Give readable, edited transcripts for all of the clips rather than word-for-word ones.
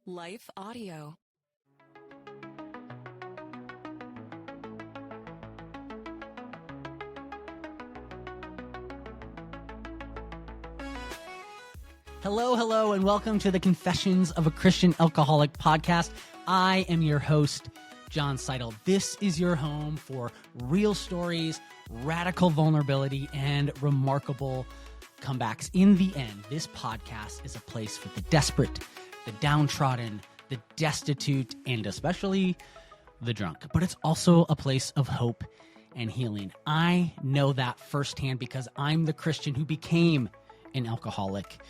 Life Audio. Hello, and welcome to the Confessions of a Christian Alcoholic podcast. I am your host, John Seidel. This is your home for real stories, radical vulnerability, and remarkable comebacks. In the end, this podcast is a place for the desperate, the downtrodden, the destitute, and especially the drunk. But it's also a place of hope and healing. I know that firsthand because I'm the Christian who became an alcoholic,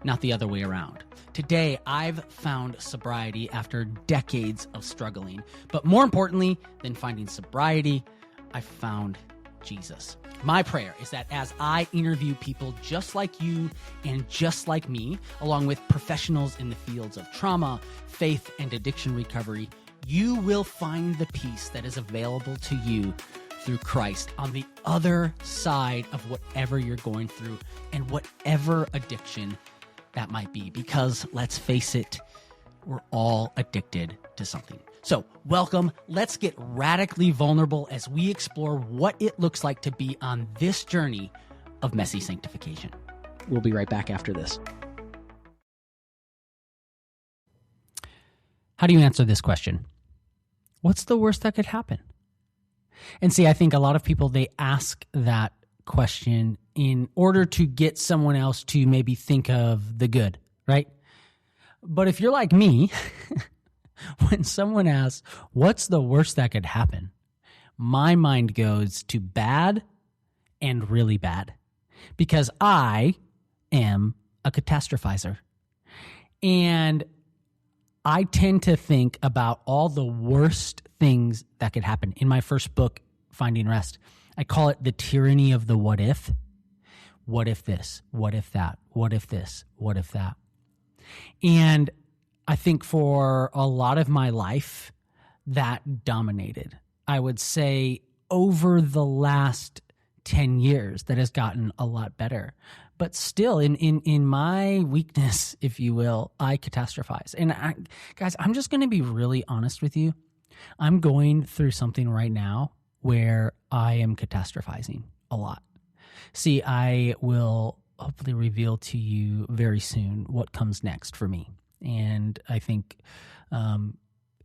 not the other way around. Today, I've found sobriety after decades of struggling. But more importantly than finding sobriety, I found Jesus. My prayer is that as I interview people just like you and just like me, along with professionals in the fields of trauma, faith, and addiction recovery, you will find the peace that is available to you through Christ on the other side of whatever you're going through and whatever addiction that might be. Because let's face it, we're all addicted to something. So welcome. Let's get radically vulnerable as we explore what it looks like to be on this journey of messy sanctification. We'll be right back after this. How do you answer this question? What's the worst that could happen? And see, I think a lot of people, they ask that question in order to get someone else to maybe think of the good, right? But if you're like me, when someone asks, what's the worst that could happen? My mind goes to bad and really bad because I am a catastrophizer. And I tend to think about all the worst things that could happen. In my first book, Finding Rest, I call it the tyranny of the what if. What if this? What if that? What if this? What if that? And I think for a lot of my life, that dominated. I would say over the last 10 years, that has gotten a lot better. But still, in my weakness, if you will, I catastrophize. And guys, I'm just going to be really honest with you. I'm going through something right now where I am catastrophizing a lot. See, I will hopefully reveal to you very soon what comes next for me. And I think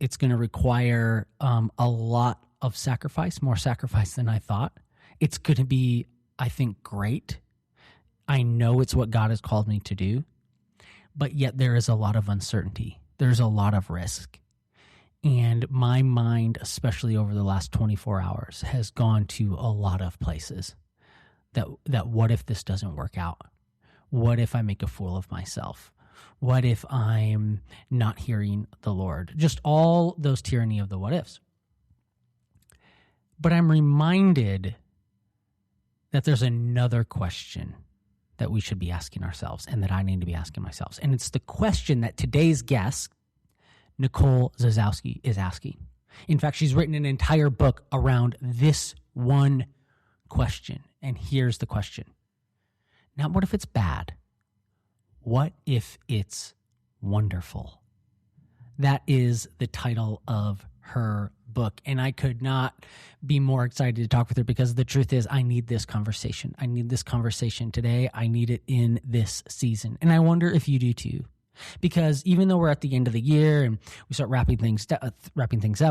it's going to require a lot of sacrifice, more sacrifice than I thought. It's going to be, I think, great. I know it's what God has called me to do, but yet there is a lot of uncertainty. There's a lot of risk. And my mind, especially over the last 24 hours, has gone to a lot of places. That what if this doesn't work out? What if I make a fool of myself? What if I'm not hearing the Lord? Just all those tyranny of the what ifs. But I'm reminded that there's another question that we should be asking ourselves and that I need to be asking myself. And it's the question that today's guest, Nicole Zasowski, is asking. In fact, she's written an entire book around this one question. And here's the question. Not what if it's bad? What if it's wonderful? That is the title of her book. And I could not be more excited to talk with her because the truth is I need this conversation. I need this conversation today. I need it in this season. And I wonder if you do too. Because even though we're at the end of the year and we start wrapping things up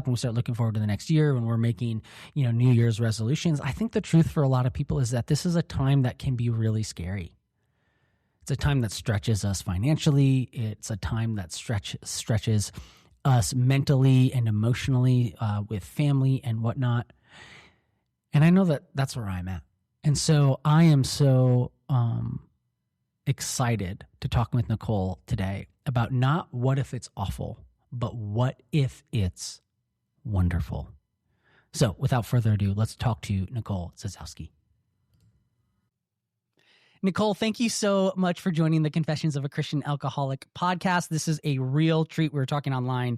and we start looking forward to the next year when we're making, New Year's resolutions, I think the truth for a lot of people is that this is a time that can be really scary. It's a time that stretches us financially. It's a time that stretches us mentally and emotionally with family and whatnot. And I know that that's where I'm at. And so I am so excited to talk with Nicole today about not what if it's awful, but what if it's wonderful. So without further ado, let's talk to Nicole Zasowski. Nicole, thank you so much for joining the Confessions of a Christian Alcoholic podcast. This is a real treat. We were talking online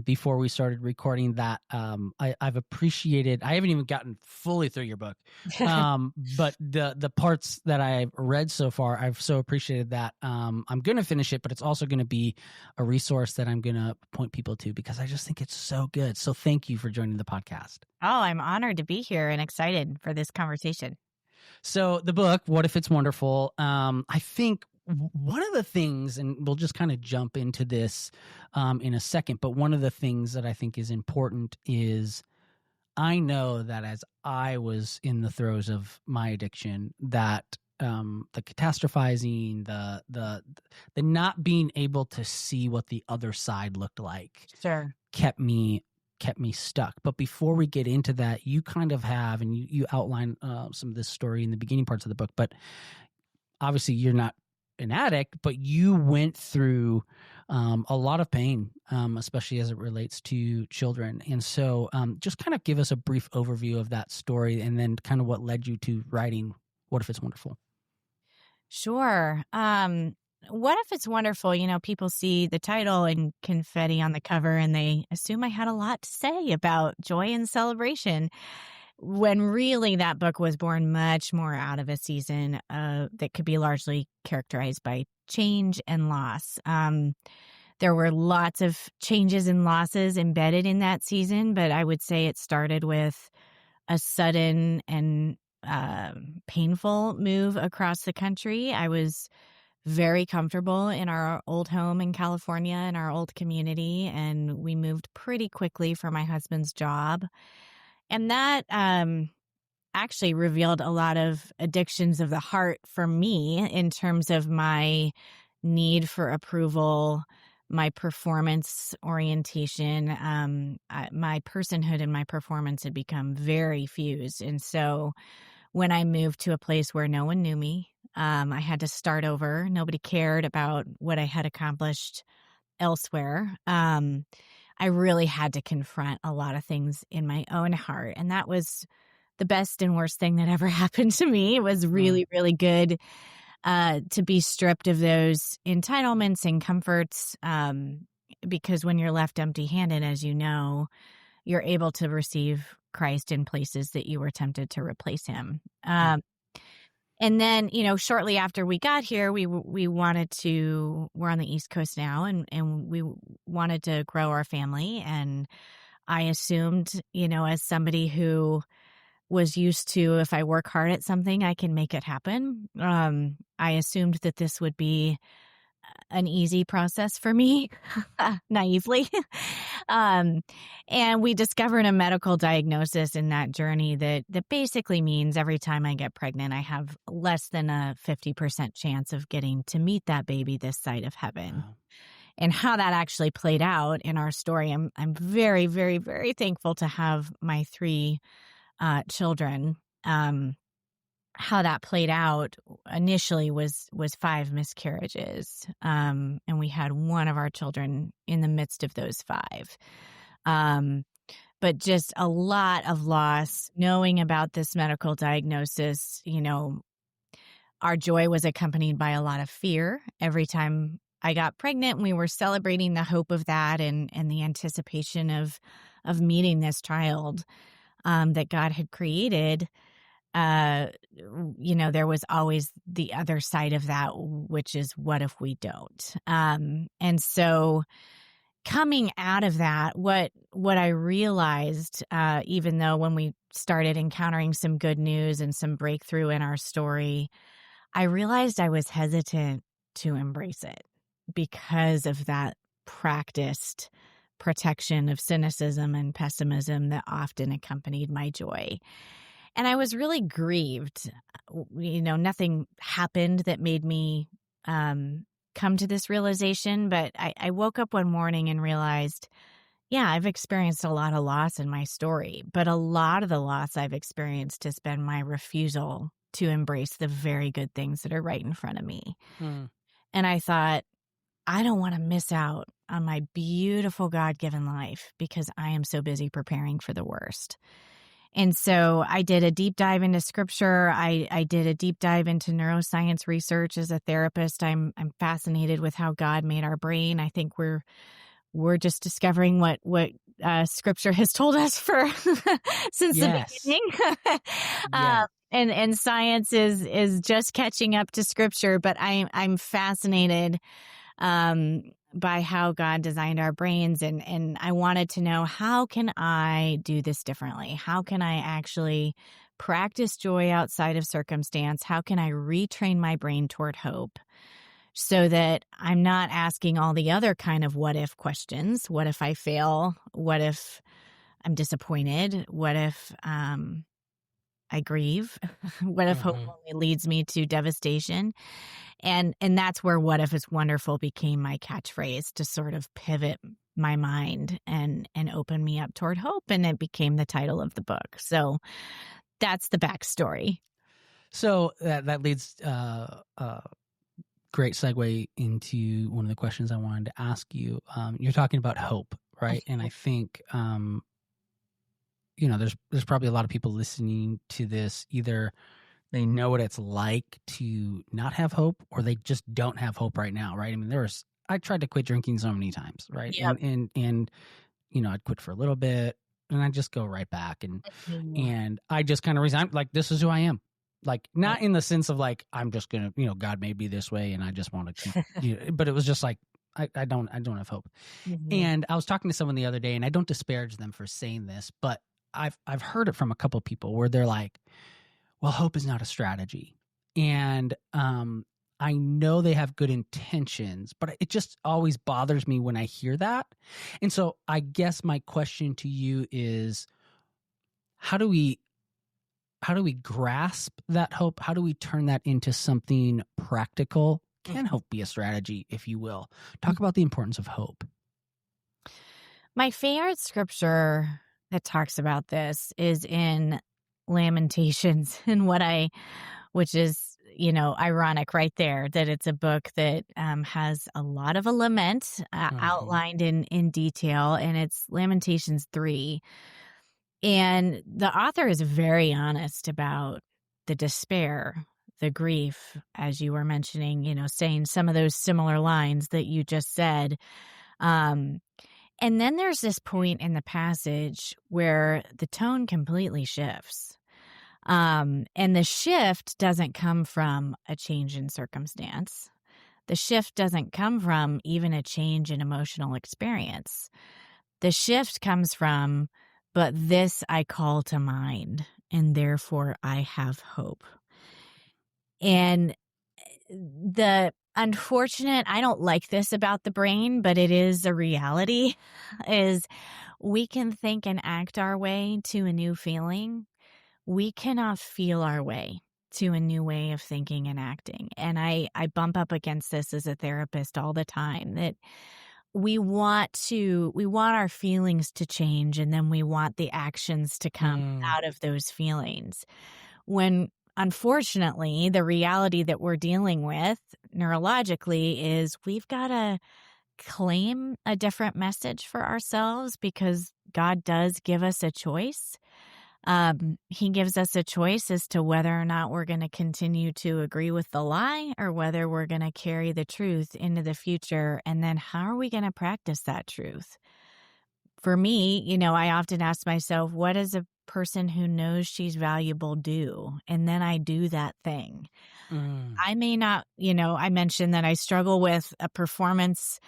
before we started recording that. I've appreciated, I haven't even gotten fully through your book, but the parts that I've read so far, I've so appreciated that. I'm going to finish it, but it's also going to be a resource that I'm going to point people to because I just think it's so good. So thank you for joining the podcast. Oh, I'm honored to be here and excited for this conversation. So the book, What If It's Wonderful? I think one of the things, and we'll just kind of jump into this in a second, but one of the things that I think is important is I know that as I was in the throes of my addiction, that the catastrophizing, the not being able to see what the other side looked like, Sure, kept me stuck. But before we get into that, you kind of have, and you outline some of this story in the beginning parts of the book, but obviously you're not an addict, but you went through a lot of pain, especially as it relates to children. And so just kind of give us a brief overview of that story and then kind of what led you to writing What If It's Wonderful? sure. What If It's Wonderful? You know, people see the title and confetti on the cover and they assume I had a lot to say about joy and celebration, when really that book was born much more out of a season that could be largely characterized by change and loss. There were lots of changes and losses embedded in that season, but I would say it started with a sudden and painful move across the country. I was very comfortable in our old home in California, in our old community, and we moved pretty quickly for my husband's job. And that actually revealed a lot of addictions of the heart for me in terms of my need for approval, my performance orientation. My personhood and my performance had become very fused. And so when I moved to a place where no one knew me, I had to start over. Nobody cared about what I had accomplished elsewhere. I really had to confront a lot of things in my own heart. And that was the best and worst thing that ever happened to me. It was really, really good to be stripped of those entitlements and comforts, because when you're left empty-handed, as you know, you're able to receive Christ in places that you were tempted to replace him. And then, you know, shortly after we got here, we're on the East Coast now, and we wanted to grow our family. And I assumed, you know, as somebody who was used to, if I work hard at something, I can make it happen. I assumed that this would be an easy process for me, naively. And we discovered a medical diagnosis in that journey that basically means every time I get pregnant, I have less than a 50% chance of getting to meet that baby this side of heaven. Wow. And how that actually played out in our story, I'm very, very, very thankful to have my 3 children. How that played out initially was 5 miscarriages. And we had one of our children in the midst of those 5. But just a lot of loss, knowing about this medical diagnosis. You know, our joy was accompanied by a lot of fear. Every time I got pregnant, we were celebrating the hope of that and the anticipation of meeting this child that God had created. You know, there was always the other side of that, which is what if we don't? And so coming out of that, what I realized, even though when we started encountering some good news and some breakthrough in our story, I realized I was hesitant to embrace it because of that practiced protection of cynicism and pessimism that often accompanied my joy. And I was really grieved. You know, nothing happened that made me come to this realization, but I woke up one morning and realized, yeah, I've experienced a lot of loss in my story, but a lot of the loss I've experienced has been my refusal to embrace the very good things that are right in front of me. And I thought, I don't want to miss out on my beautiful God-given life because I am so busy preparing for the worst. And so I did a deep dive into scripture. I did a deep dive into neuroscience research. As a therapist, I'm fascinated with how God made our brain. I think we're just discovering what scripture has told us for since the Yes. beginning. Yeah. And science is just catching up to scripture, but I'm fascinated by how God designed our brains. And I wanted to know, how can I do this differently? How can I actually practice joy outside of circumstance? How can I retrain my brain toward hope so that I'm not asking all the other kind of what if questions? What if I fail? What if I'm disappointed? What if I grieve? What if hope Hmm. only leads me to devastation? And that's where "what if it's wonderful" became my catchphrase, to sort of pivot my mind and open me up toward hope, and it became the title of the book. So that's the backstory. So that leads great segue into one of the questions I wanted to ask you. You're talking about hope, right? And I think there's probably a lot of people listening to this. Either they know what it's like to not have hope, or they just don't have hope right now, right? I mean, I tried to quit drinking so many times, right? Yep. And I'd quit for a little bit, and I'd just go right back, and Mhm. and I just kind of resigned. Like, this is who I am. Like, Right. not in the sense of like I'm just gonna, God made me this way, and I just want to keep. But it was just like I don't have hope. Mhm. And I was talking to someone the other day, and I don't disparage them for saying this, but I've heard it from a couple of people where they're like, well, hope is not a strategy. And I know they have good intentions, but it just always bothers me when I hear that. And so I guess my question to you is, how do we grasp that hope? How do we turn that into something practical? Can hope be a strategy, if you will? Talk about the importance of hope. My favorite scripture that talks about this is in Lamentations, and which is, ironic right there that it's a book that has a lot of a lament Mm-hmm. outlined in detail, and it's Lamentations 3. And the author is very honest about the despair, the grief, as you were mentioning, saying some of those similar lines that you just said. Um, and then there's this point in the passage where the tone completely shifts. And the shift doesn't come from a change in circumstance. The shift doesn't come from even a change in emotional experience. The shift comes from, "But this I call to mind, and therefore I have hope." And the unfortunate, I don't like this about the brain, but it is a reality, is we can think and act our way to a new feeling. We cannot feel our way to a new way of thinking and acting. And I bump up against this as a therapist all the time, that we want our feelings to change, and then we want the actions to come Mm. out of those feelings. When unfortunately, the reality that we're dealing with neurologically is we've got to claim a different message for ourselves, because God does give us a choice. He gives us a choice as to whether or not we're going to continue to agree with the lie, or whether we're going to carry the truth into the future. And then how are we going to practice that truth? For me, I often ask myself, what does a person who knows she's valuable do? And then I do that thing. Mm. I may not, I mentioned that I struggle with a performance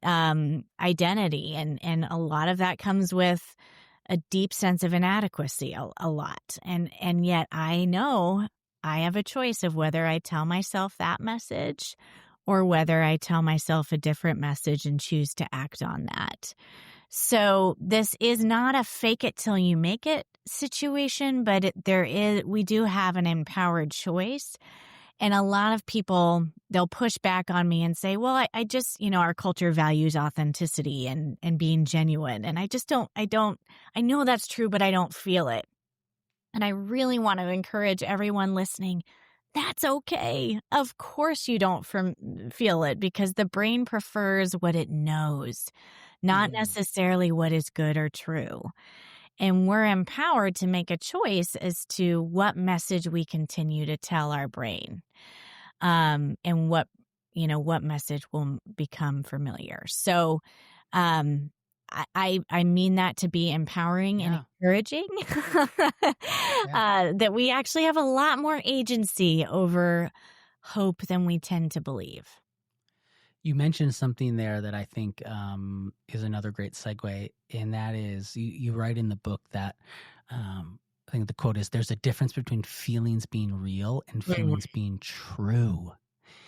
identity, and a lot of that comes with a deep sense of inadequacy, a lot. And yet I know I have a choice of whether I tell myself that message, or whether I tell myself a different message and choose to act on that. So this is not a fake it till you make it situation, but we do have an empowered choice. And a lot of people, they'll push back on me and say, well, I just, our culture values authenticity and being genuine. And I just I know that's true, but I don't feel it. And I really want to encourage everyone listening, that's okay. Of course you don't feel it, because the brain prefers what it knows, not Mm. necessarily what is good or true. And we're empowered to make a choice as to what message we continue to tell our brain, and what message will become familiar. So, um, I mean that to be empowering and Yeah. encouraging, that we actually have a lot more agency over hope than we tend to believe. You mentioned something there that I think is another great segue, and that is you write in the book that I think the quote is, "There's a difference between feelings being real and feelings being true."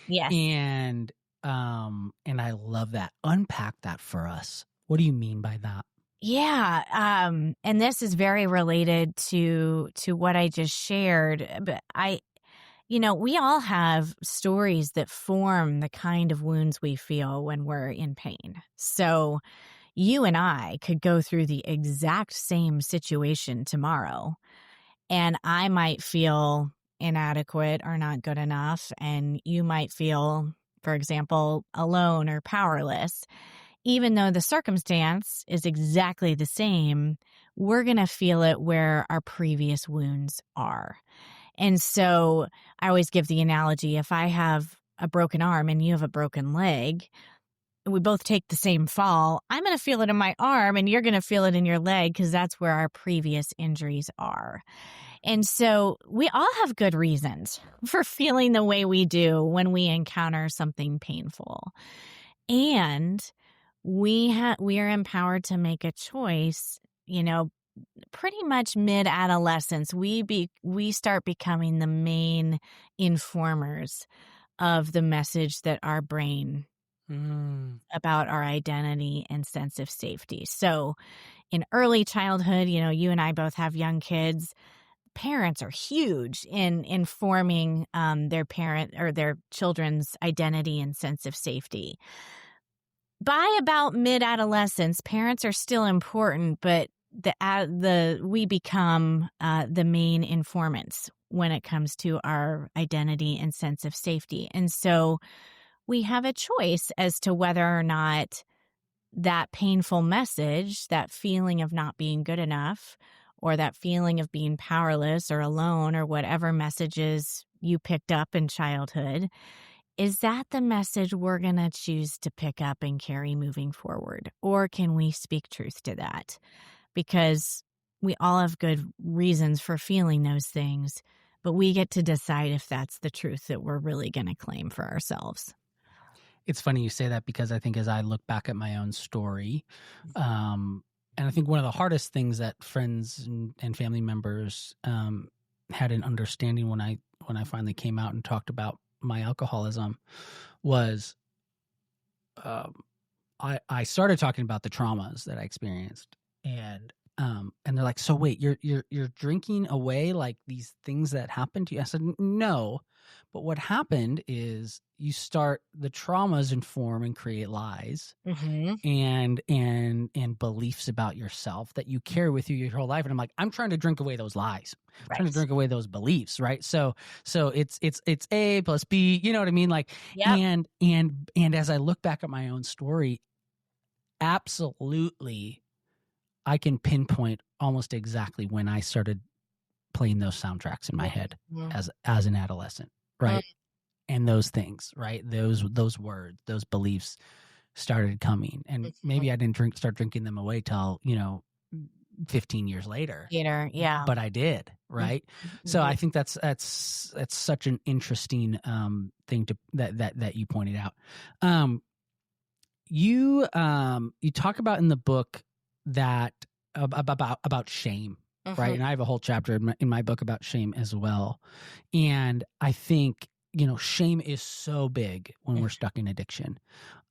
Yes. And I love that. Unpack that for us. What do you mean by that? Yeah, and this is very related to what I just shared, but we all have stories that form the kind of wounds we feel when we're in pain. So you and I could go through the exact same situation tomorrow, and I might feel inadequate or not good enough, and you might feel, for example, alone or powerless. Even though the circumstance is exactly the same, we're going to feel it where our previous wounds are. And so I always give the analogy, if I have a broken arm and you have a broken leg, we both take the same fall, I'm going to feel it in my arm and you're going to feel it in your leg because that's where our previous injuries are. And so we all have good reasons for feeling the way we do when we encounter something painful. And we are empowered to make a choice, pretty much mid-adolescence. We start becoming the main informers of the message that our brain about our identity and sense of safety. So in early childhood, you and I both have young kids. Parents are huge in informing their parent or their children's identity and sense of safety. By about mid-adolescence, parents are still important, but we become the main informants when it comes to our identity and sense of safety. And so we have a choice as to whether or not that painful message, that feeling of not being good enough, or that feeling of being powerless or alone, or whatever messages you picked up in childhood, is that the message we're going to choose to pick up and carry moving forward? Or can we speak truth to that? Because we all have good reasons for feeling those things, but we get to decide if that's the truth that we're really going to claim for ourselves. It's funny you say that, because I think as I look back at my own story, and I think one of the hardest things that friends and family members had an understanding when I finally came out and talked about my alcoholism was I started talking about the traumas that I experienced, and they're like, "So wait, you're drinking away like these things that happened to you?" I said, "No, but what happened is the traumas inform and create lies and beliefs about yourself that you carry with you your whole life." And I'm like, I'm trying to drink away those lies. I'm trying to drink away those beliefs, right? So it's A plus B, you know what I mean? Like, yep. And as I look back at my own story, absolutely, I can pinpoint almost exactly when I started playing those soundtracks in my head as an adolescent, right? And those things, right? Those words, those beliefs started coming, and maybe I didn't start drinking them away till 15 years later. Yeah, but I did, right? So I think that's such an interesting thing that you pointed out. You talk about in the book that about shame, right? And I have a whole chapter in my book about shame as well. And I think shame is so big when we're stuck in addiction.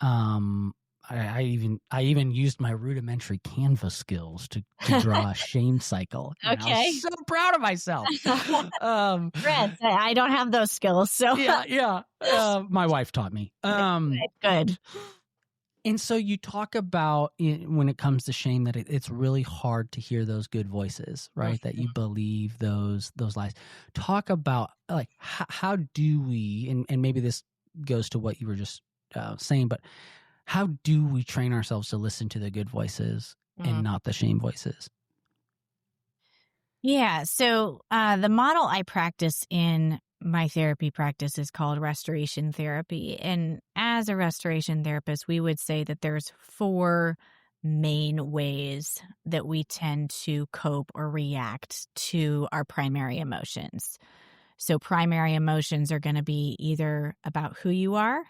I even used my rudimentary Canva skills to draw a shame cycle. Okay. I was so proud of myself. I don't have those skills. So yeah. My wife taught me. Good. And so you talk about when it comes to shame that it's really hard to hear those good voices, right? That you believe those lies. Talk about like how do we, and maybe this goes to what you were just saying, but how do we train ourselves to listen to the good voices and not the shame voices? Yeah. So the model I practice in my therapy practice is called restoration therapy. And as a restoration therapist, we would say that there's four main ways that we tend to cope or react to our primary emotions. So primary emotions are going to be either about who you are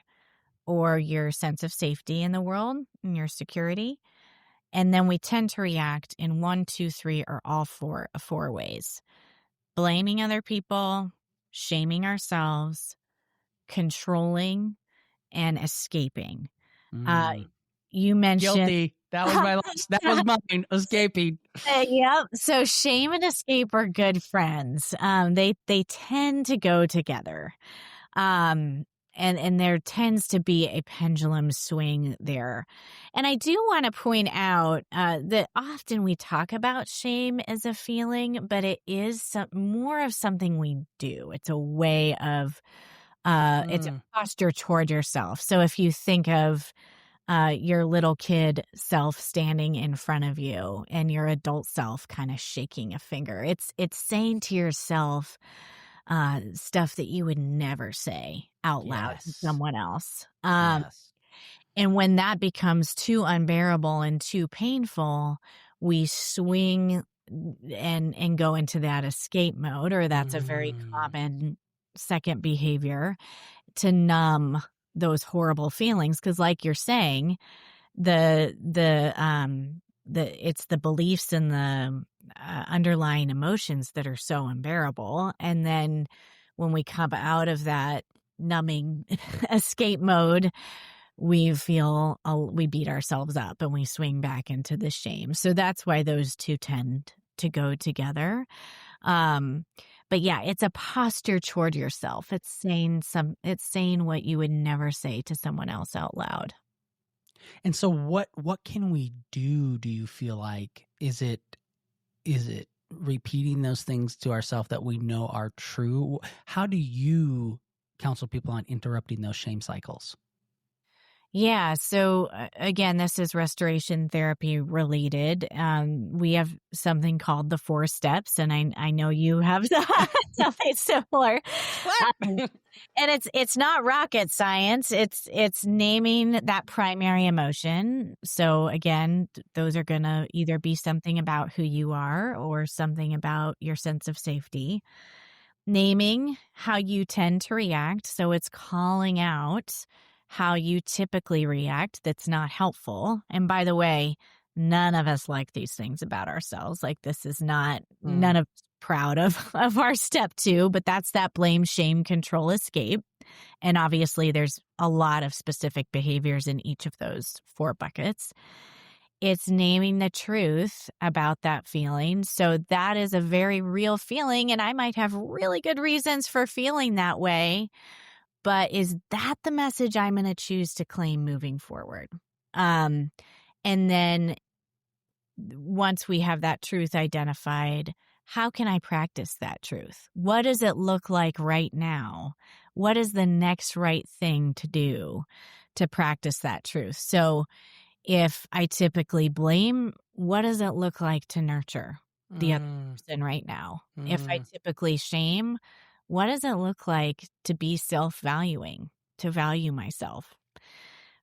or your sense of safety in the world and your security. And then we tend to react in one, two, three, or all four ways: blaming other people, shaming ourselves, controlling, and escaping. Uh, Mm. you mentioned, Guilty. That was my last. That was mine. Escaping. yep. So shame and escape are good friends. They tend to go together. Um, and there tends to be a pendulum swing there. And I do want to point out that often we talk about shame as a feeling, but it is more of something we do. It's a way of, it's a Mm. posture toward yourself. So if you think of your little kid self standing in front of you and your adult self kind of shaking a finger, it's saying to yourself, stuff that you would never say out loud to Yes. someone else. Yes. And when that becomes too unbearable and too painful, we swing and go into that escape mode, or that's a very Mm. common second behavior to numb those horrible feelings. Because, like you're saying, it's the beliefs and the underlying emotions that are so unbearable. And then when we come out of that numbing escape mode, we beat ourselves up and we swing back into the shame. So that's why those two tend to go together. Um, but yeah, it's a posture toward yourself. It's saying what you would never say to someone else out loud. And so what can we do you feel like? Is it repeating those things to ourselves that we know are true? How do you counsel people on interrupting those shame cycles? Yeah. So again, this is restoration therapy related. We have something called the 4 steps, and I know you have something similar. What? Um, and it's not rocket science. It's naming that primary emotion. So again, those are going to either be something about who you are or something about your sense of safety. Naming how you tend to react. So it's calling out how you typically react that's not helpful. And by the way, none of us like these things about ourselves. Like, this is not, none of us proud of our step 2, but that's that blame, shame, control, escape. And obviously there's a lot of specific behaviors in each of those 4 buckets. It's naming the truth about that feeling. So that is a very real feeling, and I might have really good reasons for feeling that way. But is that the message I'm going to choose to claim moving forward? And then once we have that truth identified, how can I practice that truth? What does it look like right now? What is the next right thing to do to practice that truth? So if I typically blame, what does it look like to nurture the other person right now? If I typically shame, what does it look like to be self-valuing, to value myself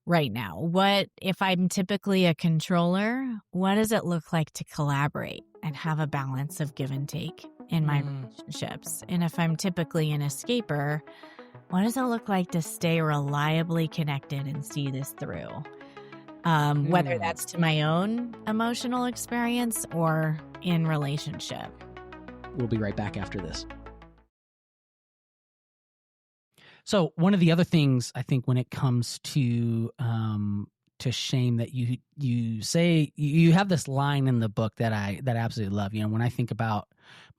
right now? What if I'm typically a controller? What does it look like to collaborate and have a balance of give and take in my relationships? And if I'm typically an escaper, what does it look like to stay reliably connected and see this through? Whether that's to my own emotional experience or in relationship. We'll be right back after this. So one of the other things I think when it comes to shame that you say, you have this line in the book that I absolutely love. You know, when I think about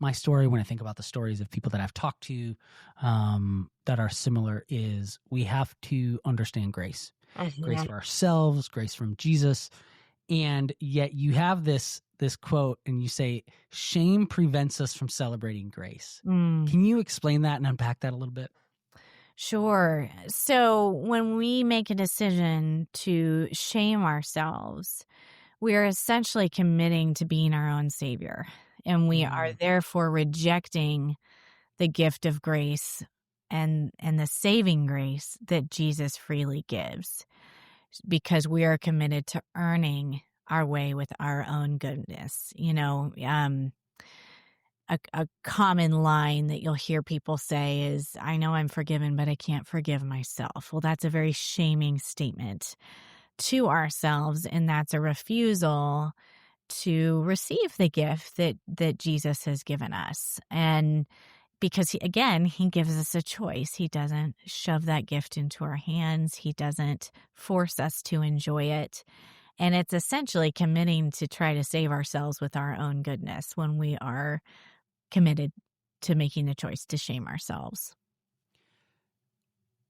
my story, when I think about the stories of people that I've talked to that are similar, is we have to understand grace. Grace for ourselves, grace from Jesus. And yet you have this quote and you say, shame prevents us from celebrating grace. Can you explain that and unpack that a little bit? Sure. So when we make a decision to shame ourselves, we are essentially committing to being our own savior. and we are therefore rejecting the gift of grace and the saving grace that Jesus freely gives, because we are committed to earning our way with our own goodness. A common line that you'll hear people say is, I know I'm forgiven, but I can't forgive myself. Well, that's a very shaming statement to ourselves, and that's a refusal to receive the gift that Jesus has given us. And because he gives us a choice. He doesn't shove that gift into our hands. He doesn't force us to enjoy it. And it's essentially committing to try to save ourselves with our own goodness when we are committed to making the choice to shame ourselves.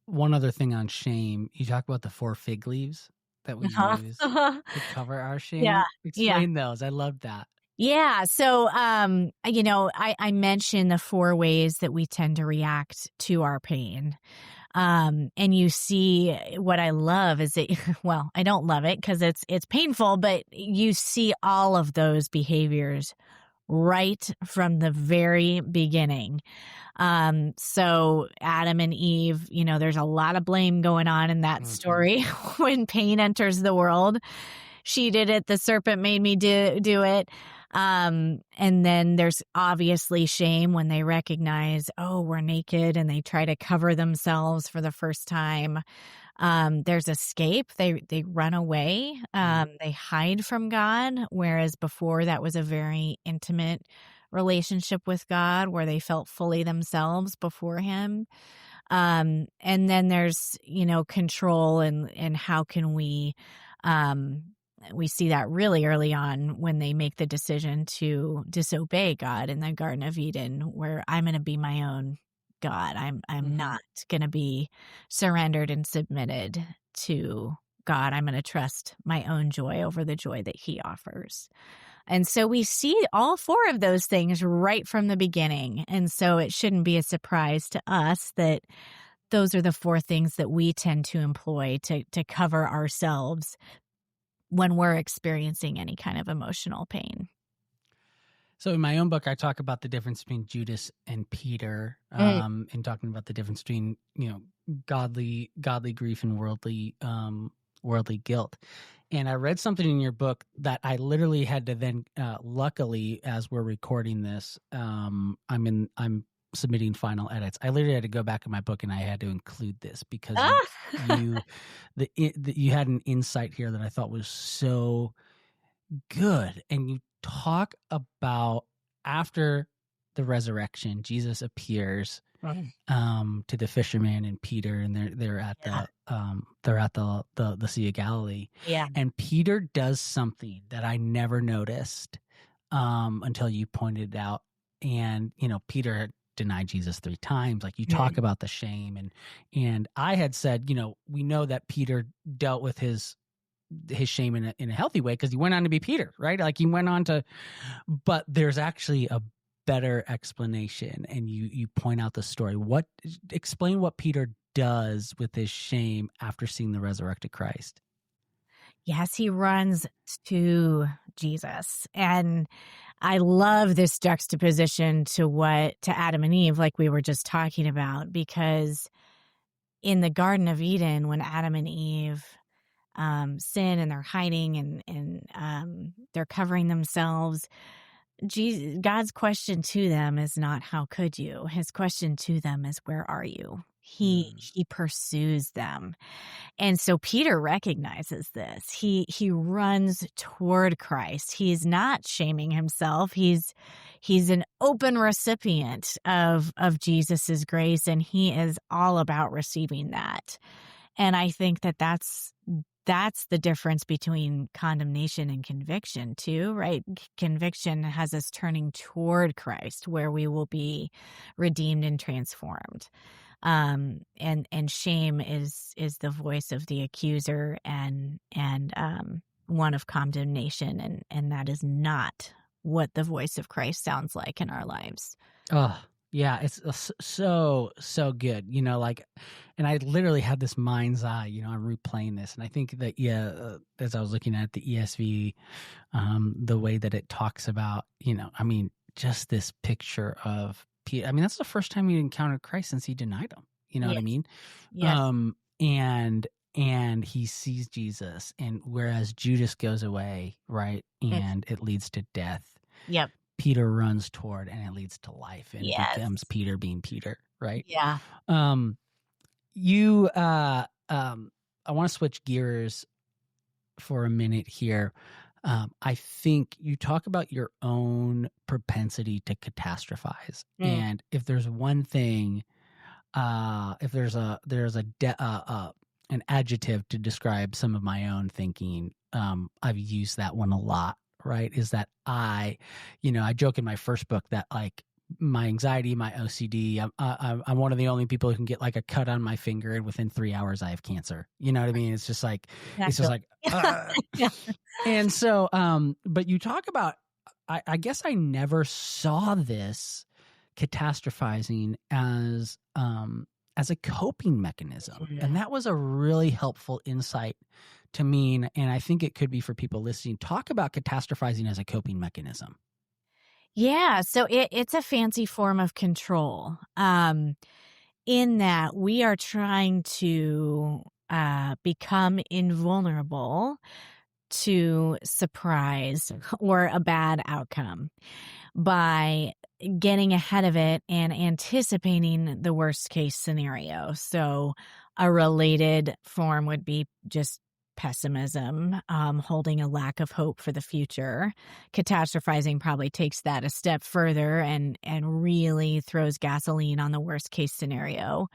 One other thing on shame, you talk about the 4 fig leaves that we use to cover our shame. Yeah. Explain those. I love that. Yeah. So, I mentioned the 4 ways that we tend to react to our pain. And you see, what I love is that, well, I don't love it because it's painful, but you see all of those behaviors right from the very beginning. So Adam and Eve, there's a lot of blame going on in that story. When pain enters the world, she did it. The serpent made me do it. And then there's obviously shame when they recognize, oh, we're naked, and they try to cover themselves for the first time. There's escape. They run away. They hide from God, whereas before that was a very intimate relationship with God where they felt fully themselves before him. And then there's, control and how can we see that really early on when they make the decision to disobey God in the Garden of Eden, where I'm going to be my own God. I'm not going to be surrendered and submitted to God. I'm going to trust my own joy over the joy that he offers. And so we see all 4 of those things right from the beginning. And so it shouldn't be a surprise to us that those are the 4 things that we tend to employ to cover ourselves when we're experiencing any kind of emotional pain. So in my own book, I talk about the difference between Judas and Peter, and talking about the difference between, godly grief and worldly guilt. And I read something in your book that I literally had to then, luckily, as we're recording this, I'm submitting final edits. I literally had to go back in my book and I had to include this because you had an insight here that I thought was so good. And you talk about after the resurrection, Jesus appears to the fisherman and Peter, and they're at the Sea of Galilee. Yeah. And Peter does something that I never noticed until you pointed it out. And Peter had denied Jesus 3 times. Like, you talk about the shame, and I had said, we know that Peter dealt with his shame in a healthy way because he went on to be Peter, right? Like, he went on to, but there's actually a better explanation, and you point out the story. Explain what Peter does with his shame after seeing the resurrected Christ. Yes, he runs to Jesus. And I love this juxtaposition to Adam and Eve, like we were just talking about, because in the Garden of Eden, when Adam and Eve sin and they're hiding and they're covering themselves, God's question to them is not, how could you? His question to them is, where are you? He pursues them. And so Peter recognizes this. He runs toward Christ. He's not shaming himself. He's an open recipient of Jesus's grace, and he is all about receiving that. And I think that's the difference between condemnation and conviction too, right? Conviction has us turning toward Christ, where we will be redeemed and transformed. And shame is the voice of the accuser and one of condemnation, and that is not what the voice of Christ sounds like in our lives. Oh, yeah, it's so good. And I literally had this mind's eye. I'm replaying this, and I think that as I was looking at the ESV, the way that it talks about, just this picture of Peter. I mean, that's the first time he encountered Christ since he denied him. You know what I mean? Yes. And he sees Jesus, and whereas Judas goes away, right, and it leads to death. Yep. Peter runs toward, and it leads to life, and Yes. becomes Peter being Peter, right? Yeah. I want to switch gears for a minute here. I think you talk about your own propensity to catastrophize, and if there's one thing, if there's an adjective to describe some of my own thinking, I've used that one a lot. Right? Is that I joke in my first book that like my anxiety, my OCD, I'm one of the only people who can get like a cut on my finger, and within 3 hours I have cancer. You know what I mean? It's just like, Yeah. And so, but you talk about, I guess I never saw this catastrophizing as a coping mechanism. Yeah. And that was a really helpful insight to me. And I think it could be for people listening. Talk about catastrophizing as a coping mechanism. Yeah. So it's a fancy form of control, in that we are trying to become invulnerable to surprise or a bad outcome by getting ahead of it and anticipating the worst case scenario. So a related form would be just pessimism, holding a lack of hope for the future. Catastrophizing probably takes that a step further and really throws gasoline on the worst case scenario.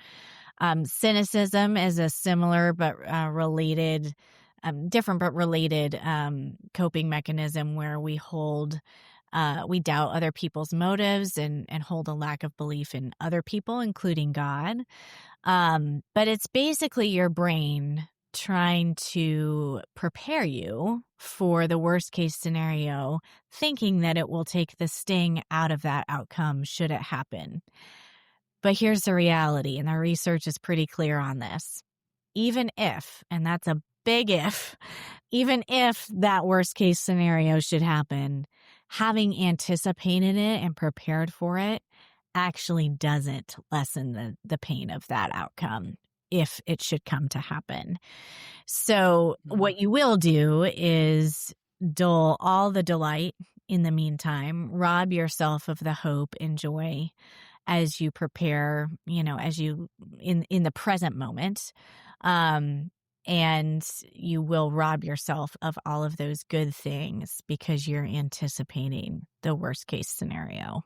Cynicism is a similar but related, different but related coping mechanism where we doubt other people's motives and hold a lack of belief in other people, including God. But it's basically your brain trying to prepare you for the worst case scenario, thinking that it will take the sting out of that outcome should it happen. But here's the reality, and the research is pretty clear on this. Even if, and that's a big if, even if that worst case scenario should happen, having anticipated it and prepared for it actually doesn't lessen the pain of that outcome if it should come to happen. So what you will do is dull all the delight in the meantime, rob yourself of the hope and joy as you prepare, as you in the present moment. And you will rob yourself of all of those good things because you're anticipating the worst case scenario.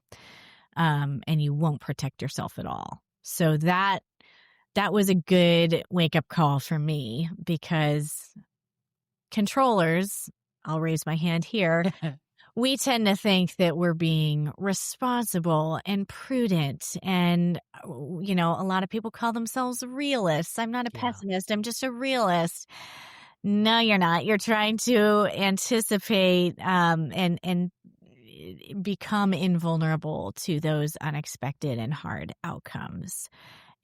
And you won't protect yourself at all. So that was a good wake-up call for me, because controllers, I'll raise my hand here, we tend to think that we're being responsible and prudent. And, a lot of people call themselves realists. I'm not a pessimist. I'm just a realist. No, you're not. You're trying to anticipate and become invulnerable to those unexpected and hard outcomes,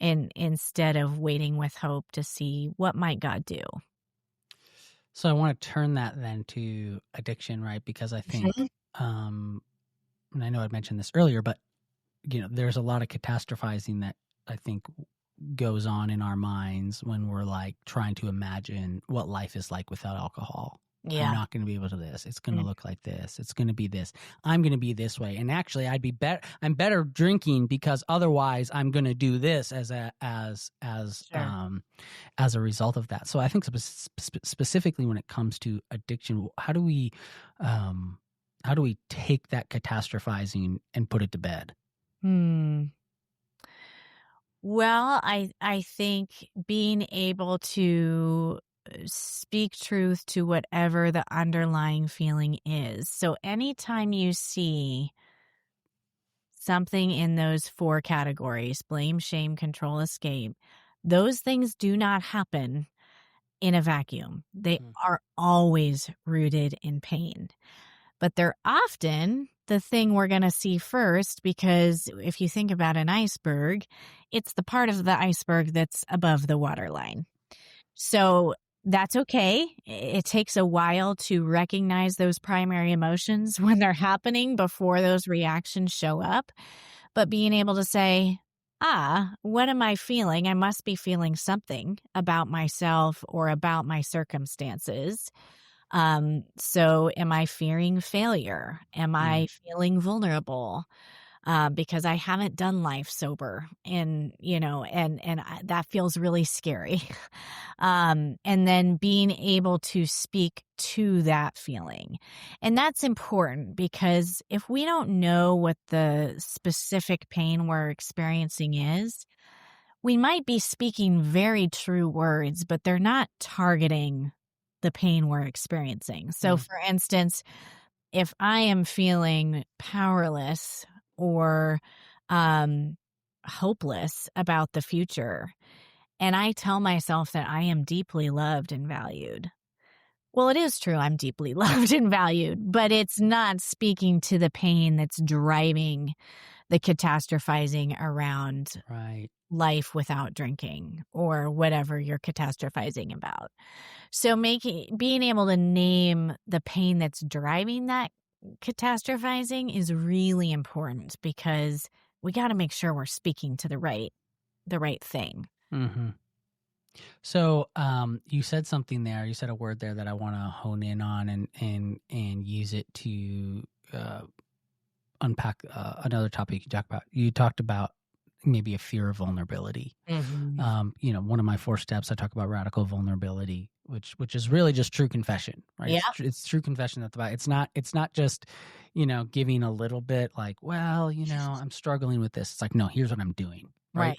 and instead of waiting with hope to see what might God do. So I want to turn that then to addiction, right? Because I think, and I know I'd mentioned this earlier, but there's a lot of catastrophizing that I think goes on in our minds when we're like trying to imagine what life is like without alcohol. Yeah. I'm not going to be able to this. It's going to look like this. It's going to be this. I'm going to be this way. And actually, I'm better drinking because otherwise I'm going to do this as a result of that. So I think specifically when it comes to addiction, how do we take that catastrophizing and put it to bed? Well, I think being able to speak truth to whatever the underlying feeling is. So anytime you see something in those 4 categories, blame, shame, control, escape, those things do not happen in a vacuum. They are always rooted in pain. But they're often the thing we're going to see first, because if you think about an iceberg, it's the part of the iceberg that's above the waterline. So That's okay. It takes a while to recognize those primary emotions when they're happening before those reactions show up. But being able to say, what am I feeling? I must be feeling something about myself or about my circumstances. So am I fearing failure? Am Mm. I feeling vulnerable? Because I haven't done life sober, and that feels really scary. And then being able to speak to that feeling, and that's important because if we don't know what the specific pain we're experiencing is, we might be speaking very true words, but they're not targeting the pain we're experiencing. So, Mm. for instance, if I am feeling powerless or um, hopeless about the future, and I tell myself that I am deeply loved and valued. Well, it is true, I'm deeply loved and valued, but it's not speaking to the pain that's driving the catastrophizing around Right. life without drinking or whatever you're catastrophizing about. So being able to name the pain that's driving that catastrophizing is really important because we got to make sure we're speaking to the right thing. Mm-hmm. So, you said something there. You said a word there that I want to hone in on and use it to unpack another topic you talked about. You talked about maybe a fear of vulnerability. Mhm. One of my 4 steps, I talk about radical vulnerability, which is really just true confession, right? Yeah. It's true confession at the back. It's not just, giving a little bit like, well, I'm struggling with this. It's like, no, here's what I'm doing, right? Right.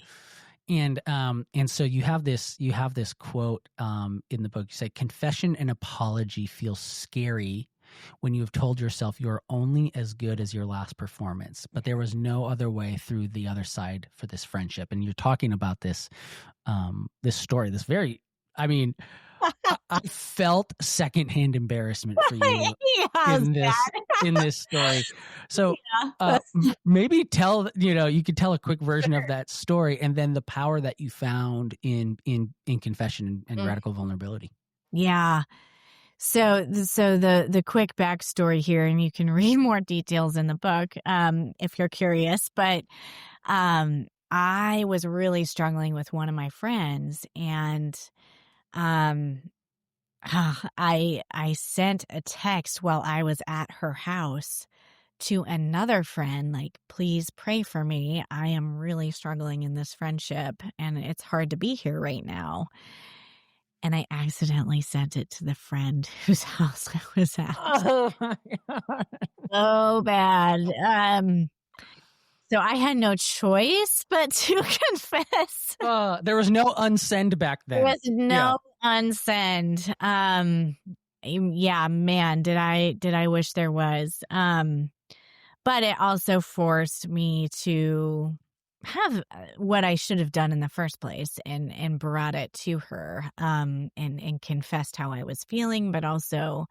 And so you have this quote in the book. You say, confession and apology feel scary when you have told yourself you are only as good as your last performance, but there was no other way through the other side for this friendship. And you're talking about this story, this very, I mean, I felt secondhand embarrassment for you Yeah, in this bad. in this story. So Yeah. maybe you could tell a quick version of that story, and then the power that you found in confession and Mm. radical vulnerability. Yeah. So the quick backstory here, and you can read more details in the book if you're curious. But I was really struggling with one of my friends, and um, I sent a text while I was at her house to another friend, like, please pray for me. I am really struggling in this friendship, and it's hard to be here right now. And I accidentally sent it to the friend whose house I was at. Oh my God. So bad. So I had no choice but to confess. There was no unsend back There then. was no unsend. Yeah, man, did I wish there was. But it also forced me to have what I should have done in the first place and brought it to her and confessed how I was feeling, but also,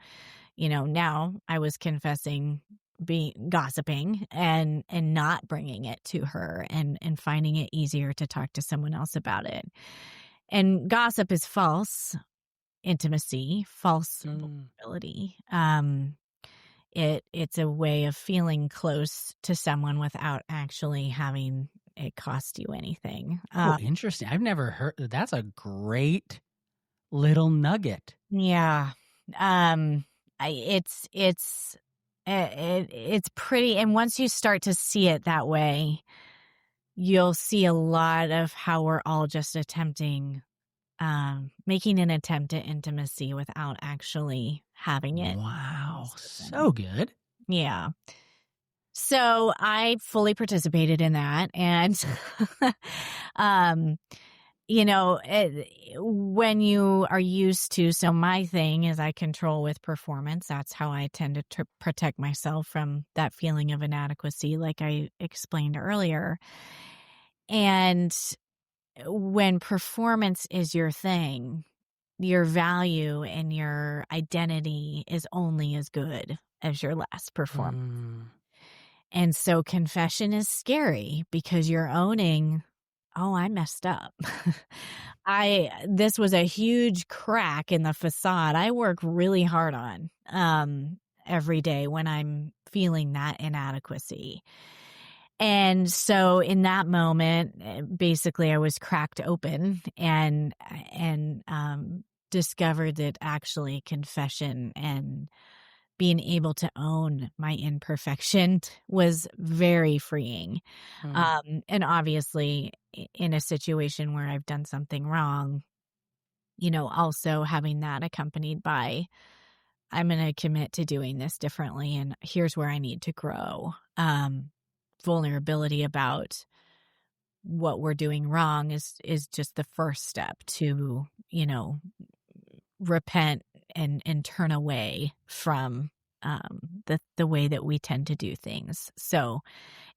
now I was confessing being gossiping and not bringing it to her and finding it easier to talk to someone else about it. And gossip is false intimacy, false vulnerability. It's a way of feeling close to someone without actually having it cost you anything. Oh, interesting. I've never heard. That's a great little nugget. Yeah. It's pretty, and once you start to see it that way, you'll see a lot of how we're all just making an attempt at intimacy without actually having it. Wow, so good. Yeah. So I fully participated in that. And, um, when you are used to, so my thing is I control with performance. That's how I tend to protect myself from that feeling of inadequacy, like I explained earlier. And when performance is your thing, your value and your identity is only as good as your last performance. And so confession is scary because you're owning, oh, I messed up. This was a huge crack in the facade I work really hard on every day when I'm feeling that inadequacy. And so in that moment, basically I was cracked open and discovered that actually confession and being able to own my imperfection was very freeing. And obviously in a situation where I've done something wrong, also having that accompanied by, I'm going to commit to doing this differently. And here's where I need to grow. Vulnerability about what we're doing wrong is just the first step to, repent and turn away from the way that we tend to do things. So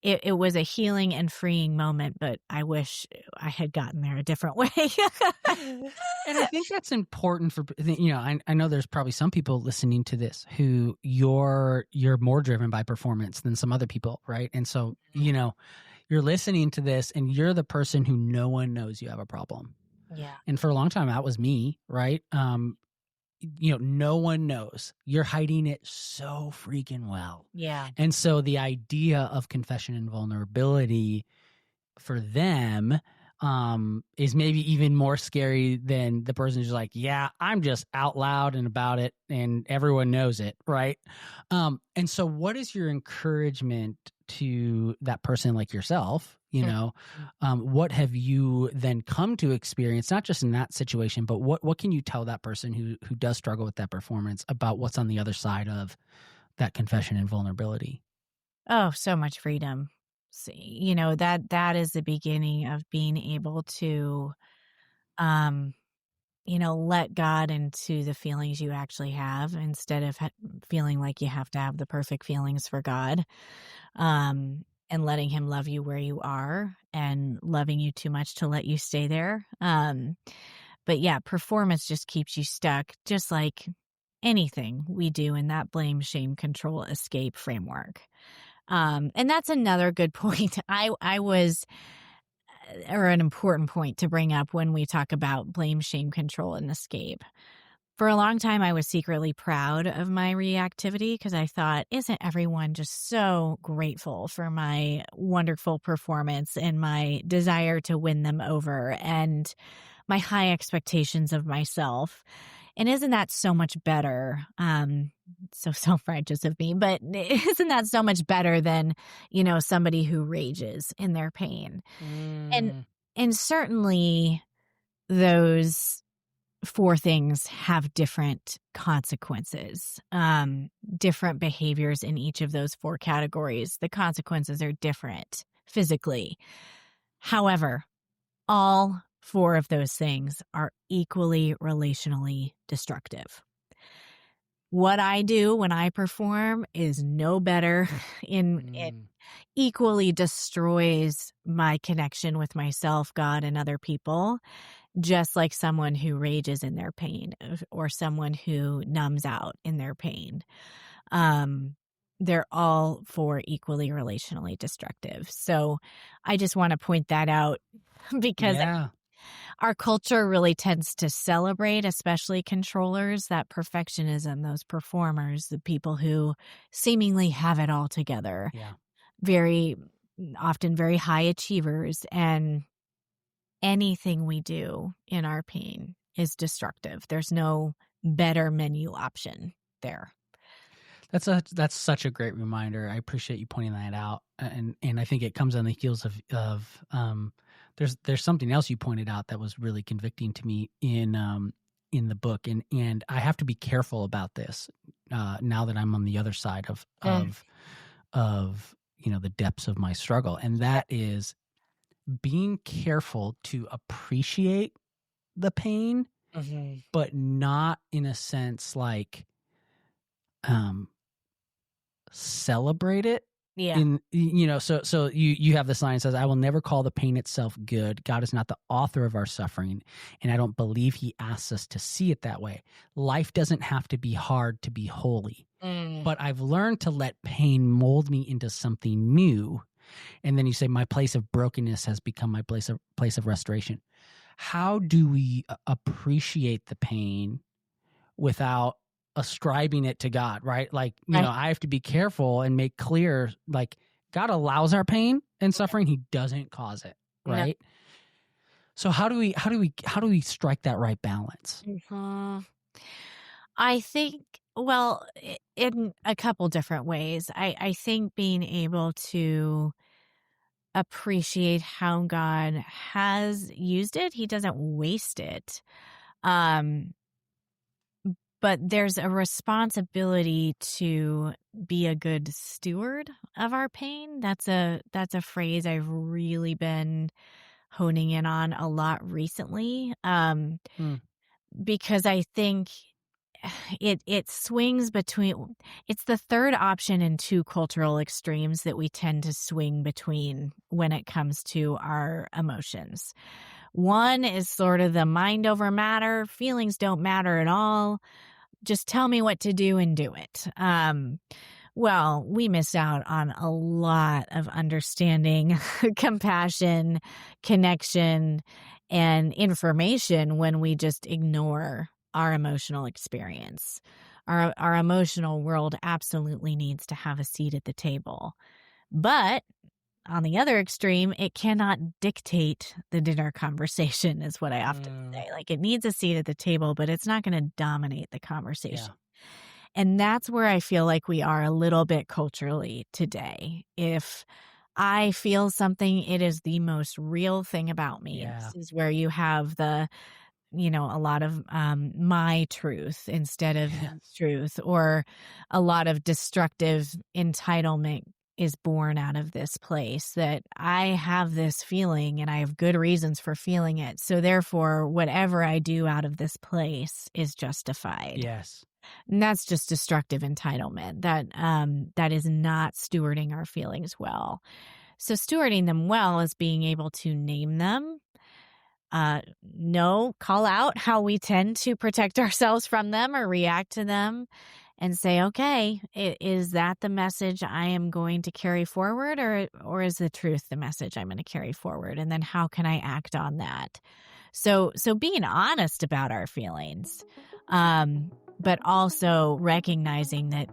it was a healing and freeing moment, but I wish I had gotten there a different way. And I think that's important for, I know there's probably some people listening to this who you're more driven by performance than some other people, right? And so, you're listening to this and you're the person who no one knows you have a problem. Yeah. And for a long time, that was me, right? No one knows. You're hiding it so freaking well. Yeah. And so the idea of confession and vulnerability for them is maybe even more scary than the person who's like, yeah, I'm just out loud and about it and everyone knows it, right? And so what is your encouragement to that person like yourself? What have you then come to experience, not just in that situation, but what can you tell that person who does struggle with that performance about what's on the other side of that confession and vulnerability? Oh, so much freedom. See, that is the beginning of being able to, let God into the feelings you actually have instead of feeling like you have to have the perfect feelings for God. And letting him love you where you are and loving you too much to let you stay there. But yeah, performance just keeps you stuck, just like anything we do in that blame, shame, control, escape framework. And that's another good point. Or an important point to bring up when we talk about blame, shame, control, and escape. For a long time, I was secretly proud of my reactivity because I thought, isn't everyone just so grateful for my wonderful performance and my desire to win them over and my high expectations of myself? And isn't that so much better? So self-righteous of me, but isn't that so much better than, somebody who rages in their pain? And certainly those four things have different consequences, different behaviors in each of those four categories. The consequences are different physically. However, all four of those things are equally relationally destructive. What I do when I perform is no better it equally destroys my connection with myself, God, and other people, just like someone who rages in their pain or someone who numbs out in their pain. They're all four equally relationally destructive. So I just want to point that out because our culture really tends to celebrate, especially controllers, that perfectionism, those performers, the people who seemingly have it all together. Yeah. Very often very high achievers, and anything we do in our pain is destructive. There's no better menu option there. That's such a great reminder. I appreciate you pointing that out, and I think it comes on the heels of there's something else you pointed out that was really convicting to me in the book, and I have to be careful about this now that I'm on the other side of the depths of my struggle, and that is being careful to appreciate the pain, but not in a sense like celebrate it. Yeah. So you have this line that says, I will never call the pain itself good. God is not the author of our suffering, and I don't believe he asks us to see it that way. Life doesn't have to be hard to be holy. But I've learned to let pain mold me into something new. And then you say, my place of brokenness has become my place of restoration. how do we appreciate the pain without ascribing it to God, right? Like, Right. I have to be careful and make clear, like, God allows our pain and suffering. He doesn't cause it, No. right? So how do we strike that right balance? Mhm. I think, well, in a couple different ways. I think being able to appreciate how God has used it, he doesn't waste it. Um, but there's a responsibility to be a good steward of our pain. That's a phrase I've really been honing in on a lot recently. Hmm. Because I think it swings between, it's the third option in two cultural extremes that we tend to swing between when it comes to our emotions. One is sort of the mind over matter, feelings don't matter at all. Just tell me what to do and do it. Well, we miss out on a lot of understanding, compassion, connection, and information when we just ignore our emotional experience. Our emotional world absolutely needs to have a seat at the table. But on the other extreme, it cannot dictate the dinner conversation, is what I often say. Like, it needs a seat at the table, but it's not going to dominate the Yeah. conversation. And that's where I feel like we are a little bit culturally today. If I feel something, it is the most real thing about me. Yeah. This is where you have a lot of my truth instead of Yeah. the truth, or a lot of destructive entitlement is born out of this place that I have this feeling and I have good reasons for feeling it. So therefore, whatever I do out of this place is justified. Yes. And that's just destructive entitlement. That is not stewarding our feelings well. So stewarding them well is being able to name them, call out how we tend to protect ourselves from them or react to them, and say, okay, is that the message I am going to carry forward, or is the truth the message I'm going to carry forward? And then how can I act on that? So being honest about our feelings, but also recognizing that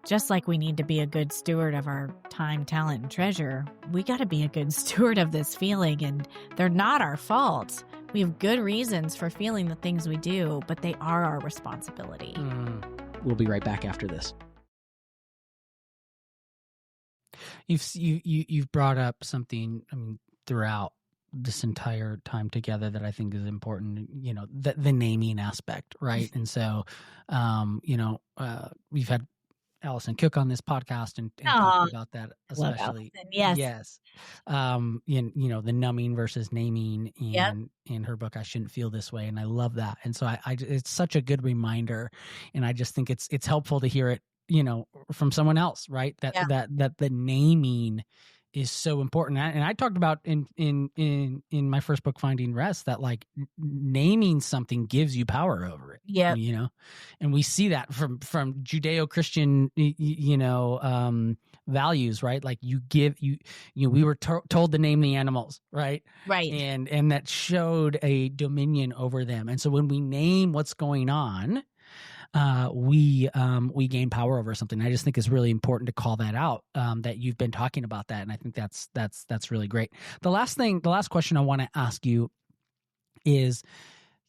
just like we need to be a good steward of our time, talent, and treasure, we got to be a good steward of this feeling. And they're not our fault. We have good reasons for feeling the things we do, but they are our responsibility. We'll be right back after this. You've brought up something, throughout this entire time together that I think is important, the naming aspect, right? And so, we've had Allison Cook on this podcast and talked about that, especially. Yes. The numbing versus naming, Yep. and in her book, I Shouldn't Feel This Way. And I love that. And so I it's such a good reminder. And I just think it's helpful to hear it, from someone else, right? That the naming is so important. And I talked about in my first book, Finding Rest, that like naming something gives you power over it. Yeah. And we see that from Judeo-Christian, values, right? Like we were told to name the animals, right? Right. And that showed a dominion over them. And so when we name what's going on, we gain power over something. I just think it's really important to call that out, that you've been talking about that. And I think that's really great. The last question I want to ask you is,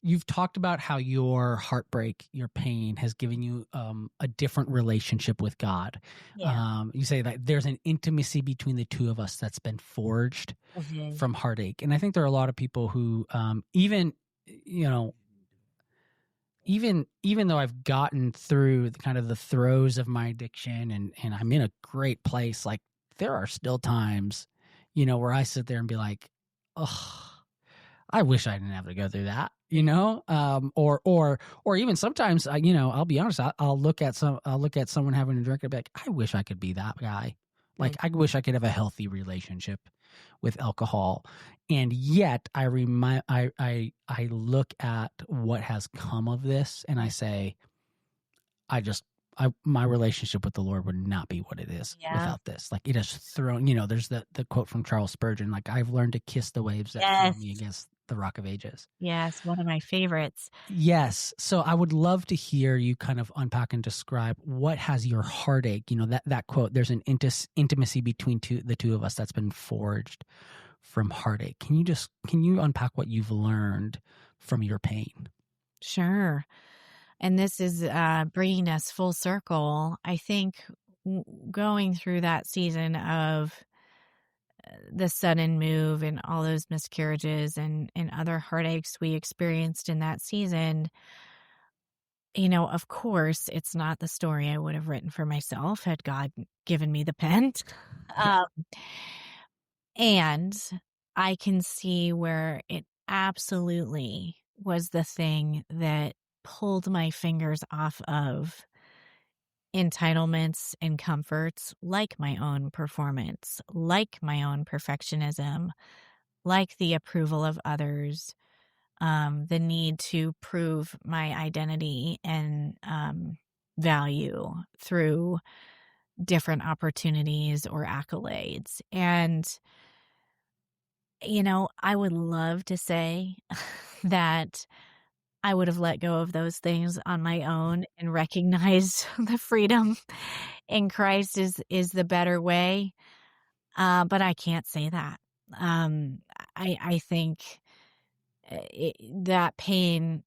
you've talked about how your heartbreak, your pain has given you a different relationship with God. Yeah. You say that there's an intimacy between the two of us that's been forged from heartache. And I think there are a lot of people who, even though I've gotten through kind of the throes of my addiction and I'm in a great place, like there are still times, where I sit there and be like, oh, I wish I didn't have to go through that, or even sometimes I'll be honest, I'll look at someone having a drink and be like, I wish I could be that guy. Like, I wish I could have a healthy relationship with alcohol. And yet I look at what has come of this and I say, my relationship with the Lord would not be what it is without this. Like, it has thrown, there's the quote from Charles Spurgeon, like, I've learned to kiss the waves that throw me against the Rock of Ages. Yes, one of my favorites. Yes. So I would love to hear you kind of unpack and describe what has your heartache, that quote, there's an intimacy between the two of us that's been forged from heartache. Can you unpack what you've learned from your pain? Sure. And this is bringing us full circle. I think going through that season of the sudden move and all those miscarriages and other heartaches we experienced in that season, of course, it's not the story I would have written for myself had God given me the pen. Yeah. And I can see where it absolutely was the thing that pulled my fingers off of entitlements and comforts like my own performance, like my own perfectionism, like the approval of others, the need to prove my identity and value through different opportunities or accolades. And, I would love to say that I would have let go of those things on my own and recognized the freedom in Christ is the better way. But I can't say that. I think that pain,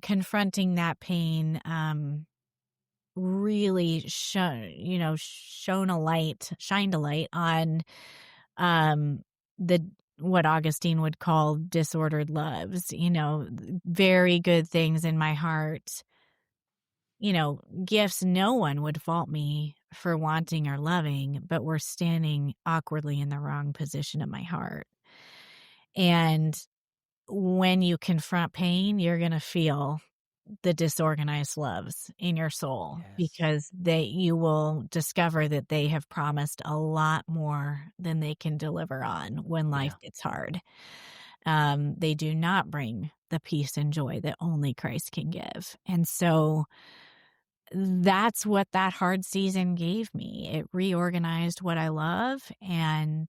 confronting that pain, really shined a light on the what Augustine would call disordered loves, very good things in my heart, gifts no one would fault me for wanting or loving, but were standing awkwardly in the wrong position in my heart. And when you confront pain, you're going to feel the disorganized loves in your soul, Yes. because you will discover that they have promised a lot more than they can deliver on when life gets hard. They do not bring the peace and joy that only Christ can give. And so that's what that hard season gave me. It reorganized what I love, and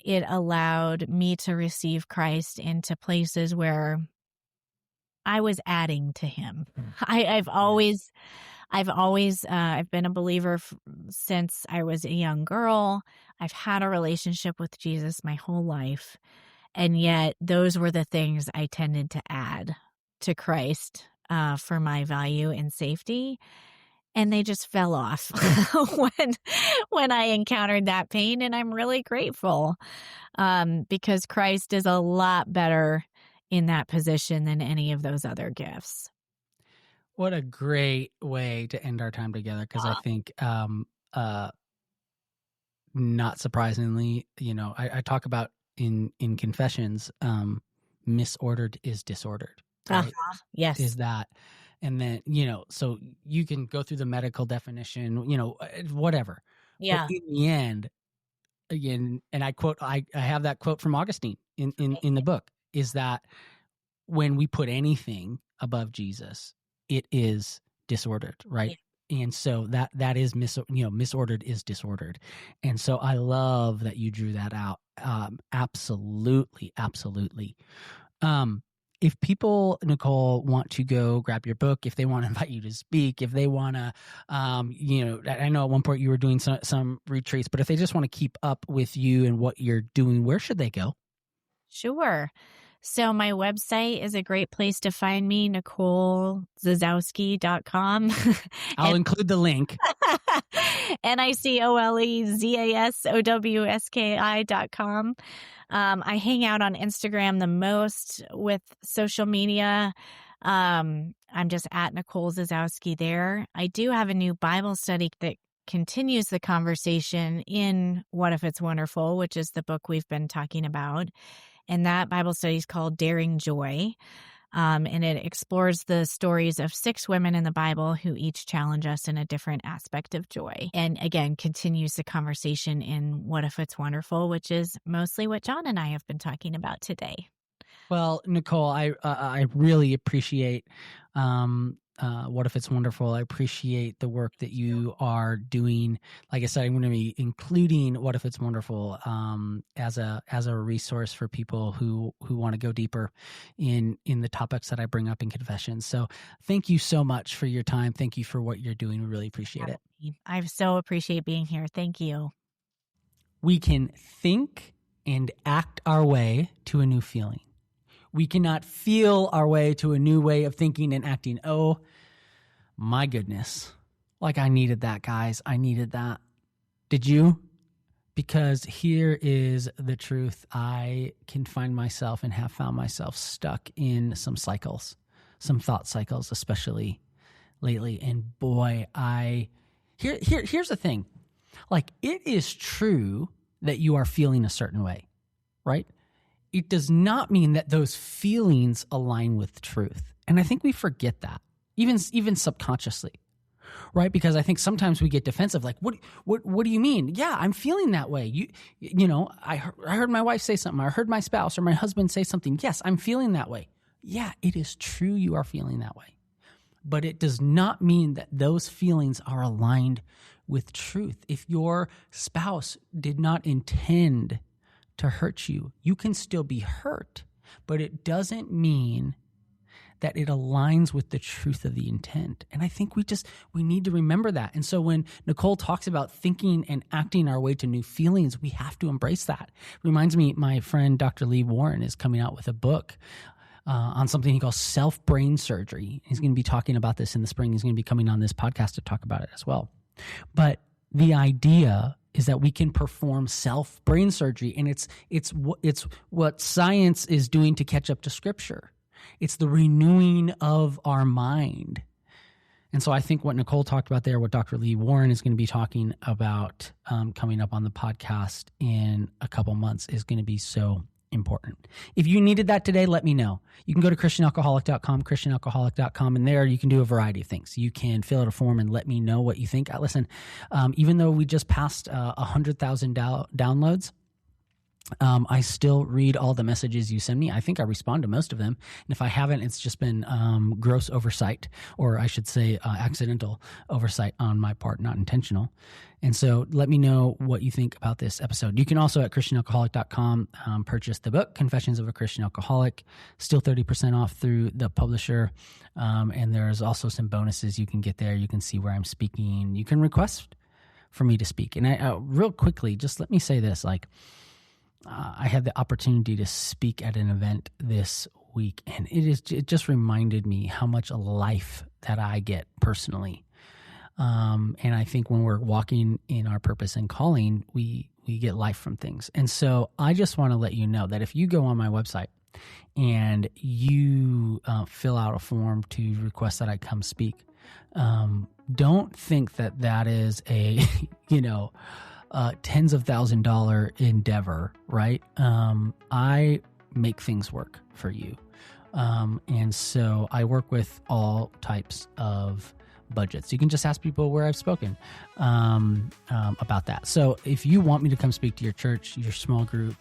it allowed me to receive Christ into places where I was adding to him. I've always been a believer since I was a young girl. I've had a relationship with Jesus my whole life. And yet those were the things I tended to add to Christ for my value and safety. And they just fell off when I encountered that pain. And I'm really grateful because Christ is a lot better in that position than any of those other gifts. What a great way to end our time together, because I think not surprisingly, I talk about in Confessions, misordered is disordered, right? Yes. Is that, and then, so you can go through the medical definition, whatever. Yeah. But in the end, again, and I quote, I have that quote from Augustine in the book, is that when we put anything above Jesus, it is disordered, right? Yeah. And so that is misordered is disordered. And so I love that you drew that out. Absolutely. If people, Nicole, want to go grab your book, if they want to invite you to speak, if they want to, I know at one point you were doing some retreats, but if they just want to keep up with you and what you're doing, where should they go? Sure. So my website is a great place to find me, NicoleZasowski.com. I'll include the link. NicoleZasowski.com. I hang out on Instagram the most with social media. I'm just at Nicole Zasowski there. I do have a new Bible study that continues the conversation in What If It's Wonderful, which is the book we've been talking about. And that Bible study is called Daring Joy. And it explores the stories of 6 women in the Bible who each challenge us in a different aspect of joy. And again, continues the conversation in What If It's Wonderful, which is mostly what John and I have been talking about today. Well, Nicole, I really appreciate What If It's Wonderful. I appreciate the work that you are doing. Like I said, I'm going to be including What If It's Wonderful as a resource for people who want to go deeper in the topics that I bring up in Confessions. So thank you so much for your time. Thank you for what you're doing. We really appreciate it. I so appreciate being here. Thank you. We can think and act our way to a new feeling. We cannot feel our way to a new way of thinking and acting. Oh, my goodness. Like I needed that, guys. I needed that. Did you? Because here is the truth. I can find myself and have found myself stuck in some cycles, some thought cycles, especially lately. And boy, here's the thing. Like, it is true that you are feeling a certain way, right? It does not mean that those feelings align with truth. And I think we forget that, even subconsciously, right? Because I think sometimes we get defensive, like, what do you mean? Yeah, I'm feeling that way. I heard my wife say something. I heard my spouse or my husband say something. Yes, I'm feeling that way. Yeah, it is true you are feeling that way. But it does not mean that those feelings are aligned with truth. If your spouse did not intend to hurt you, you can still be hurt, but it doesn't mean that it aligns with the truth of the intent. And I think we need to remember that. And so when Nicole talks about thinking and acting our way to new feelings, we have to embrace that. Reminds me, my friend Dr. Lee Warren is coming out with a book on something he calls self-brain surgery. He's going to be talking about this in the spring. He's going to be coming on this podcast to talk about it as well. But the idea is that we can perform self-brain surgery, and it's what science is doing to catch up to Scripture. It's the renewing of our mind. And so I think what Nicole talked about there, what Dr. Lee Warren is going to be talking about coming up on the podcast in a couple months, is going to be so important. If you needed that today, let me know. You can go to christianalcoholic.com, and there you can do a variety of things. You can fill out a form and let me know what you think. Listen, even though we just passed 100,000 downloads, I still read all the messages you send me. I think I respond to most of them. And if I haven't, it's just been gross oversight, or I should say accidental oversight on my part, not intentional. And so let me know what you think about this episode. You can also at christianalcoholic.com purchase the book, Confessions of a Christian Alcoholic, still 30% off through the publisher. And there's also some bonuses you can get there. You can see where I'm speaking. You can request for me to speak. And I real quickly, just let me say this, I had the opportunity to speak at an event this week, and it just reminded me how much life that I get personally. And I think when we're walking in our purpose and calling, we get life from things. And so I just want to let you know that if you go on my website and you fill out a form to request that I come speak, don't think that is a, tens of $1,000 endeavor, right? I make things work for you. And so I work with all types of budgets. You can just ask people where I've spoken about that. So if you want me to come speak to your church, your small group,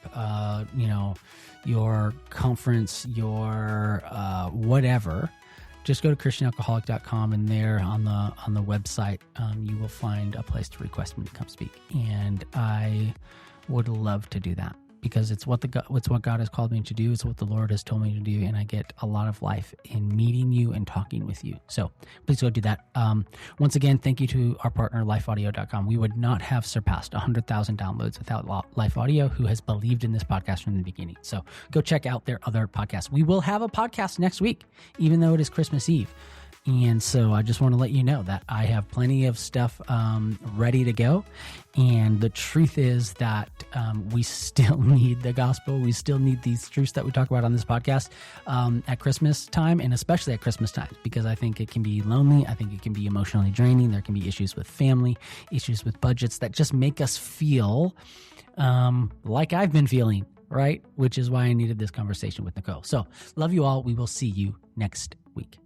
your conference, your whatever, just go to christianalcoholic.com, and there on the website, you will find a place to request me to come speak. And I would love to do that, because it's what God has called me to do. It's what the Lord has told me to do, and I get a lot of life in meeting you and talking with you. So please go do that. Once again, thank you to our partner, lifeaudio.com. We would not have surpassed 100,000 downloads without Life Audio, who has believed in this podcast from the beginning. So go check out their other podcasts. We will have a podcast next week, even though it is Christmas Eve. And so I just want to let you know that I have plenty of stuff ready to go. And the truth is that we still need the gospel. We still need these truths that we talk about on this podcast at Christmas time, and especially at Christmas time, because I think it can be lonely. I think it can be emotionally draining. There can be issues with family, issues with budgets that just make us feel like I've been feeling, right? Which is why I needed this conversation with Nicole. So love you all. We will see you next week.